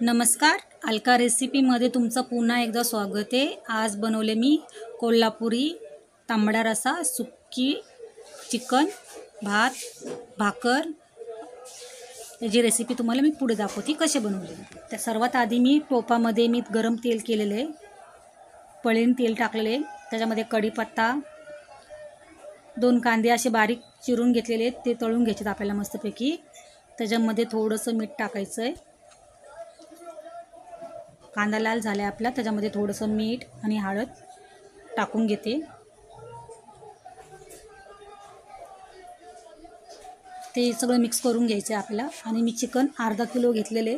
नमस्कार, अलका रेसिपीमध्ये तुमचं पुन्हा एकदा स्वागत आहे। आज बनवले मी कोल्हापुरी तांबडा रस्सा, सुक्की चिकन, भात, भाकर। याची रेसिपी तुम्हाला मी पुढे दाखवते कसे बनवले। त्या सर्वात आधी मी टोपामध्ये गरम तेल केलेले, पळीण तेल टाकलेले, त्याच्यामध्ये कढीपत्ता, 2 कांदे असे बारीक चिरून घेतलेले ते तळून घ्यायचे आपल्याला मस्तपैकी। त्याच्यामध्ये थोडंसं मीठ टाकायचं आहे। कांदा लाल झाला आपला, त्याच्यामध्ये थोडंसं मीठ आणि हळद टाकून घेते। ते सगळं मिक्स करून घ्यायचं आहे आपल्याला। आणि मी चिकन अर्धा किलो घेतलेले,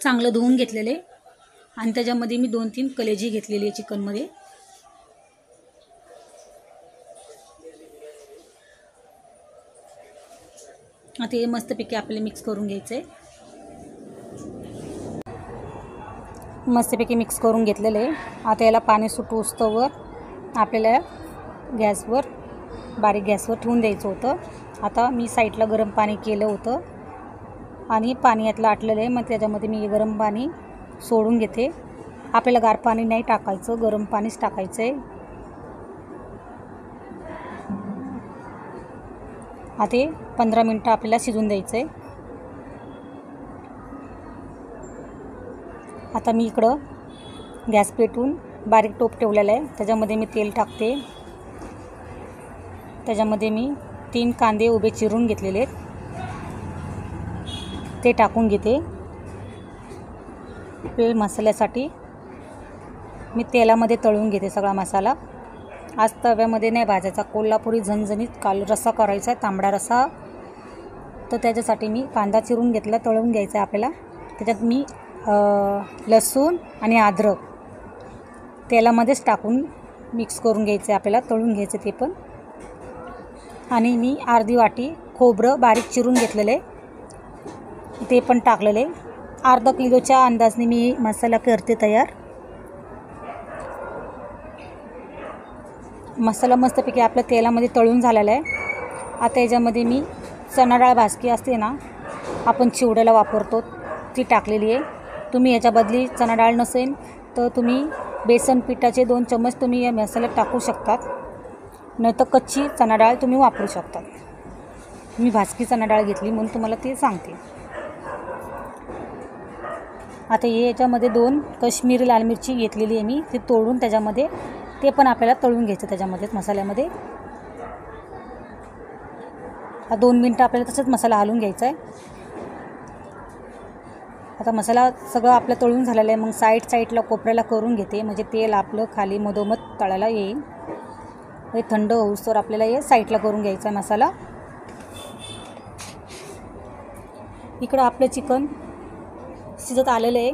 चांगलं धुवून घेतलेले, आणि त्याच्यामध्ये मी 2-3 कलेजी घेतलेली चिकनमध्ये। आता हे मस्तपैकी आपल्याला मिक्स करून घ्यायचं आहे। मस्तपैकी मिक्स करून घेतलेले। आता याला पाणी सुटूस्तवर आपल्याला गॅसवर, बारीक गॅसवर ठेवून द्यायचं होतं। आता मी साईडला गरम पाणी केलं होतं आणि पाणी यातलं आटलेलं आहे। मग त्याच्यामध्ये मी गरम पाणी सोडून घेते। आपल्याला गार पाणी नाही टाकायचं, गरम पाणीच टाकायचं आहे। आता 15 मिनटं आपल्याला शिजून द्यायचं आहे। आता मी इकडं गॅस पेटवून बारीक टोप ठेवलेला आहे, त्याच्यामध्ये मी तेल टाकते। त्याच्यामध्ये मी 3 कांदे उभे चिरून घेतलेले आहेत, ते टाकून घेते। आपल्या मसाल्यासाठी मी तेलामध्ये तळून घेते सगळा मसाला। आज तव्यामध्ये नाही भाजायचा, कोल्हापुरी झणझणीत रस्सा करायचा आहे, तांबडा रस्सा। तर त्याच्यासाठी मी कांदा चिरून घेतला, तळून घ्यायचा आपल्याला। त्याच्यात मी लसूण आणि अद्रक तेलामध्येच टाकून मिक्स करून घ्यायचं आपल्याला, तळून घ्यायचं ते पण। आणि मी अर्धी वाटी खोबरं बारीक चिरून घेतलेले, ते पण टाकलेले। अर्धा किलोच्या अंदाजाने मी मसाला करते तयार। मसाला मस्तपैकी आपल्या तेलामध्ये तळून झालेला आहे। आता याच्यामध्ये मी चणा डाळ भाजकी असते ना, आपण चिवड्याला वापरतो, ती टाकलेली आहे। तुम्ही याच्या बदली चणा डाळ नसेल तर तुम्ही बेसन पिठाचे 2 चम्मच तुम्ही या मसाल्यात टाकू शकतात, नाहीतर कच्ची चणा डाळ तुम्ही वापरू शकता। मी भाजकी चणा डाळ घेतली म्हणून तुम्हाला ते सांगते। आता याच्यामध्ये 2 काश्मीरी लाल मिरची घेतलेली आहे मी, ती तोडून त्याच्यामध्ये ते पण आपल्याला तळून घ्यायचं त्याच्यामध्ये मसाल्यामध्ये। 2 मिनटं आपल्याला तसंच मसाला हलवून घ्यायचा आहे। आता मसाला सगळं आपलं तळून झालेलं आहे। मग साईडला कोपऱ्याला करून घेते, म्हणजे तेल आपलं खाली मधोमध तळायला येईल। हे थंड होऊस्तोवर आपल्याला हे साईडला करून घ्यायचा मसाला। इकडं आपलं चिकन शिजत आलेलं आहे,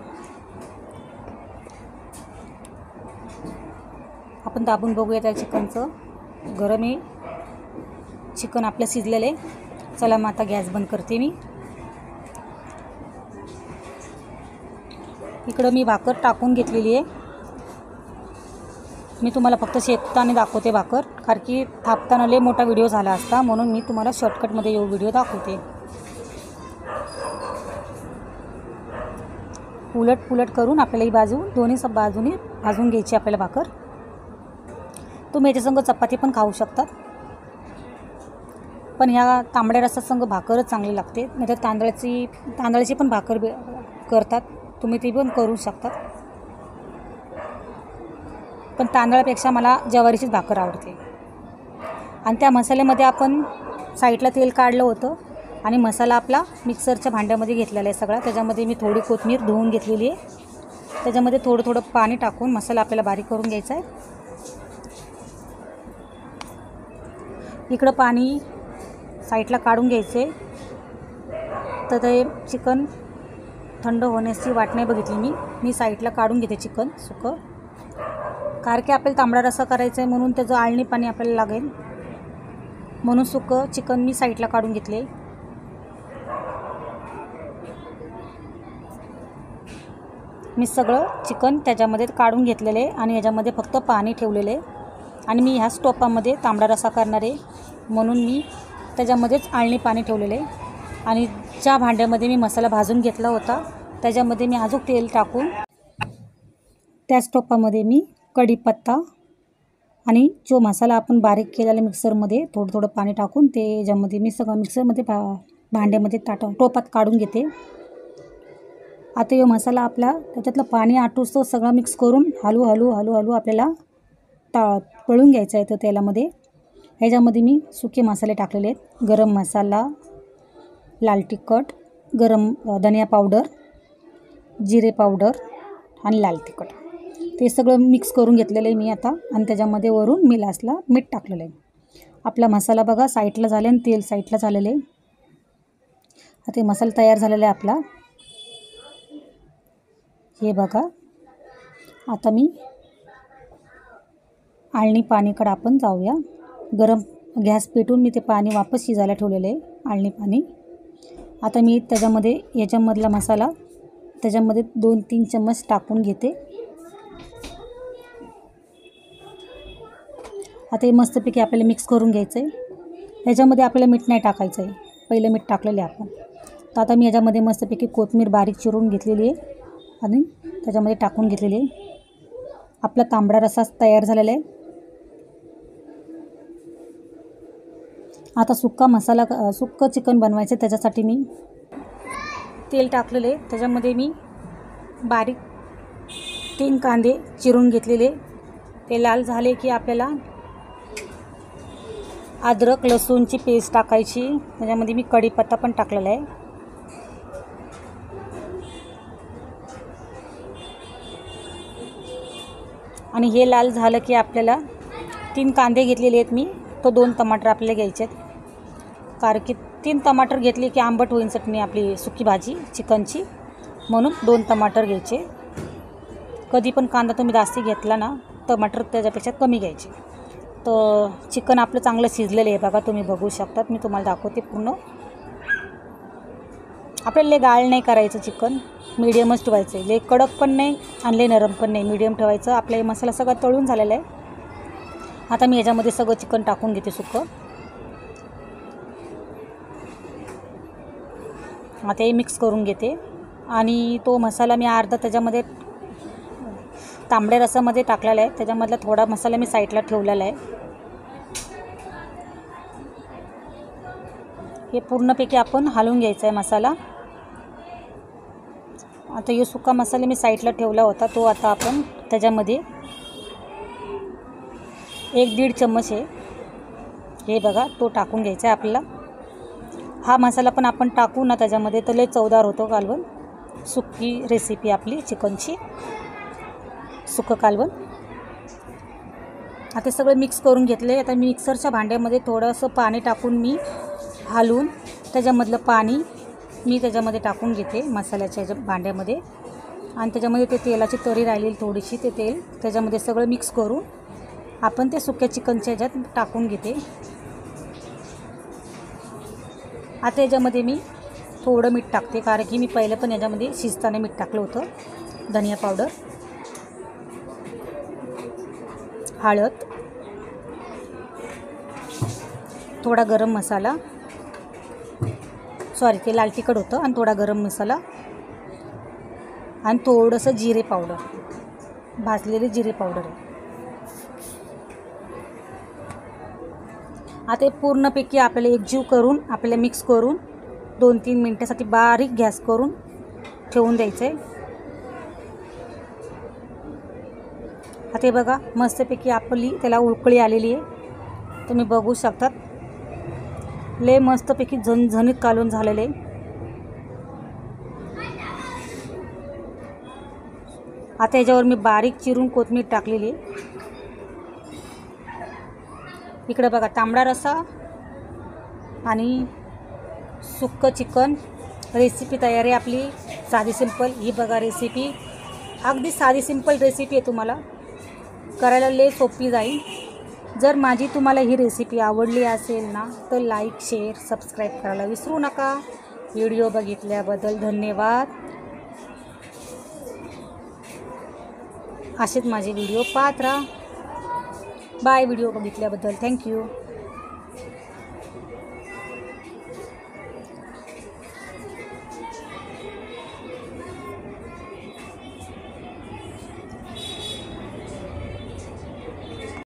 आपण दाबून बघूया त्या चिकनचं। गरम आहे चिकन, आपलं शिजलेलं आहे। चला मग आता गॅस बंद करते मी। इकडं मी भाकर टाकून घेतलेली आहे। मी तुम्हाला फक्त शेकताना दाखवते भाकर, कारण की थापताना लय मोठा व्हिडिओ झाला असता, म्हणून मी तुम्हाला शॉर्टकटमध्ये यो व्हिडिओ दाखवते। उलट पुलट करून आपल्याला ही बाजू दोन्ही बाजूने भाजून घ्यायची आपल्याला भाकर। तुम्ही याच्यासंग चपाती पण खाऊ शकतात, पण ह्या तांबड्या रस्सासंग भाकरच चांगली लागते। नाहीतर तांदळाची पण भाकर करतात, तुम्ही ती पण करू शकतात। पण तांदळापेक्षा मला ज्वारीचीच भाकर आवडते। आणि त्या मसाल्यामध्ये आपण साईडला तेल काढलं होतं आणि मसाला आपला मिक्सरच्या भांड्यामध्ये घेतलेला आहे सगळा। त्याच्यामध्ये मी थोडी कोथिंबीर धुवून घेतलेली आहे, त्याच्यामध्ये थोडं पाणी टाकून मसाला आपल्याला बारीक करून घ्यायचा आहे। इकडं पाणी साईडला काढून घ्यायचं आहे। तर ते चिकन थंड होण्याची वाट नाही बघितली मी साईडला काढून घेते चिकन सुकं, कारण की आपल्याला तांबडा रस्सा करायचा आहे म्हणून त्याचं आळणी पाणी आपल्याला लागेल, म्हणून सुकं चिकन मी साईडला काढून घेतले। मी सगळं चिकन त्याच्यामध्ये काढून घेतलेले आणि याच्यामध्ये फक्त पाणी ठेवलेले। आणि मी ह्या स्टोपामध्ये तांबडा रस्सा करणार आहे, म्हणून मी त्याच्यामध्येच आळणी पाणी ठेवलेले आहे। आणि ज्या भांड्यामध्ये मी मसाला भाजून घेतला होता त्याच्यामध्ये मी अजून तेल टाकून त्याच टोपामध्ये मी कढीपत्ता आणि जो मसाला आपण बारीक केलेला मिक्सरमध्ये थोडं थोडं पाणी टाकून ते ज्यामध्ये मी सगळं मिक्सरमध्ये भांड्यामध्ये टोपात काढून घेते। आता यो मसाला आपला त्याच्यातलं पाणी आटूस तो सगळं मिक्स करून हळू आपल्याला तळून घ्यायचं आहे तो तेलामध्ये। ह्याच्यामध्ये मी सुके मसाले टाकलेले आहेत, गरम मसाला, लाल तिखट, धनिया पावडर, जिरे पावडर आणि लाल तिखट, ते सगळं मिक्स करून घेतलेलं आहे मी आता। आणि त्याच्यामध्ये वरून मी लास्टला मीठ टाकलेलं आहे। आपला मसाला बघा साईडला झाला आणि तेल साईडला झालेलं आहे। आता मसाला तयार झालेला आहे आपला, हे बघा। आता मी आळणी पाणीकडे आपण जाऊया। गरम गॅस पेटून मी ते पाणी वापस शिजायला ठेवलेलं आहे, आळणी पाणी। आता मी त्याच्यामध्ये याच्यामधला मसाला त्याच्यामध्ये 2-3 चम्मच टाकून घेते। आता हे मस्तपैकी आपल्याला मिक्स करून घ्यायचं आहे। ह्याच्यामध्ये आपल्याला मीठ नाही टाकायचं आहे, पहिलं मीठ टाकलेलं आहे आपण। तर आता मी याच्यामध्ये मस्तपैकी कोथिंबीर बारीक चिरून घेतलेली आहे आणि त्याच्यामध्ये टाकून घेतलेली आहे। आपला तांबडा रस्सा तयार झालेला आहे। आता सुक्का चिकन बनवायचं, त्याच्यासाठी मी तेल टाकलेले आहे। त्याच्यामध्ये मी बारीक 3 कांदे चिरून घेतलेले, ते लाल झाले की आपल्याला अद्रक लसूणची पेस्ट टाकायची। त्याच्यामध्ये मी कढीपत्ता पण टाकलेला आहे। आणि हे लाल झालं की आपल्याला 3 कांदे घेतलेले आहेत मी, तो 2 टमाटर आपल्याला घ्यायचे आहेत, कारण की 3 टमाटर घेतले की आंबट होईल चटणी आपली सुकी भाजी चिकनची, म्हणून 2 टमाटर घ्यायचे। कधी पण कांदा तुम्ही जास्ती घेतला ना, टमाटर त्याच्यापेक्षा कमी घ्यायचे। तर चिकन आपलं चांगलं शिजलेलं आहे बघा, तुम्ही बघू शकतात, मी तुम्हाला दाखवते पूर्ण। आपल्याला लय गाळ नाही करायचं, चिकन मीडियमच ठेवायचं आहे, लय कडक पण नाही आणि लय नरम पण नाही, मीडियम ठेवायचं। आपला हे मसाला सगळा तळून झालेला आहे। आता मी याच्यामध्ये सगळं चिकन टाकून घेते सुकं। आता हे मिक्स करून घेते आणि तो मसाला मी अर्धा त्याच्यामध्ये तांबड्या रसामध्ये टाकलेला आहे, त्याच्यामधला थोडा मसाला मी साईडला ठेवलेला आहे। हे पूर्णपैकी आपण हलवून घ्यायचा आहे मसाला। आता हे सुका मसाला मी साईडला ठेवला होता, तो आता आपण त्याच्यामध्ये 1-1.5 चम्मच आहे, हे बघा, तो टाकून घ्यायचा आहे आपल्याला। हा मसाला पण आपण टाकू ना त्याच्यामध्ये तर लय चवदार होतो कालवण। सुकी रेसिपी आपली चिकनची, सुकं कालवण। आता सगळं मिक्स करून घेतले। आता मी मिक्सरच्या भांड्यामध्ये थोडंसं पाणी टाकून मी हलवून त्याच्यामधलं पाणी मी त्याच्यामध्ये टाकून घेते मसाल्याच्या भांड्यामध्ये, आणि त्याच्यामध्ये ते तेलाची तरी राहिलेली थोडीशी, ते तेल त्याच्यामध्ये सगळं मिक्स करून आपण ते सुक्या चिकनच्या ह्याच्यात टाकून घेते। आता याच्यामध्ये मी थोडं मीठ टाकते, कारण की मी पहिलं पण याच्यामध्ये शिजताना मीठ टाकलं होतं। धनिया पावडर, हळद, थोडा गरम मसाला, ते लाल तिखट होतं, आणि थोडा गरम मसाला आणि थोडंसं जिरे पावडर, भाजलेले जिरे पावडर आहे। आता पूर्णपैकी आपल्याला एकजीव करून आपल्याला मिक्स करून 2-3 मिनटासाठी बारीक गॅस करून ठेवून द्यायचं आहे। आता हे बघा मस्तपैकी आपली त्याला उकळी आलेली आहे, तुम्ही बघू शकतात, लय मस्तपैकी झणझणीत कालवण झालेलं आहे। आता याच्यावर मी बारीक चिरून कोथिंबीर टाकलेली आहे। इकडे बघा तांबडा रस्सा आणि सुक्कं चिकन रेसिपी तयार आहे आपली, साधी सिंपल। ही बघा रेसिपी, अगदी साधी सिंपल रेसिपी आहे, तुम्हाला करायला लय सोपी जाईल। जर माझी तुम्हाला ही रेसिपी आवडली असेल ना तर लाईक, शेअर, सबस्क्राईब करायला विसरू नका। व्हिडिओ बघितल्याबद्दल धन्यवाद। असेच माझे व्हिडिओ पाहत राहा। बाय, व्हिडिओ बघितल्याबद्दल थँक्यू।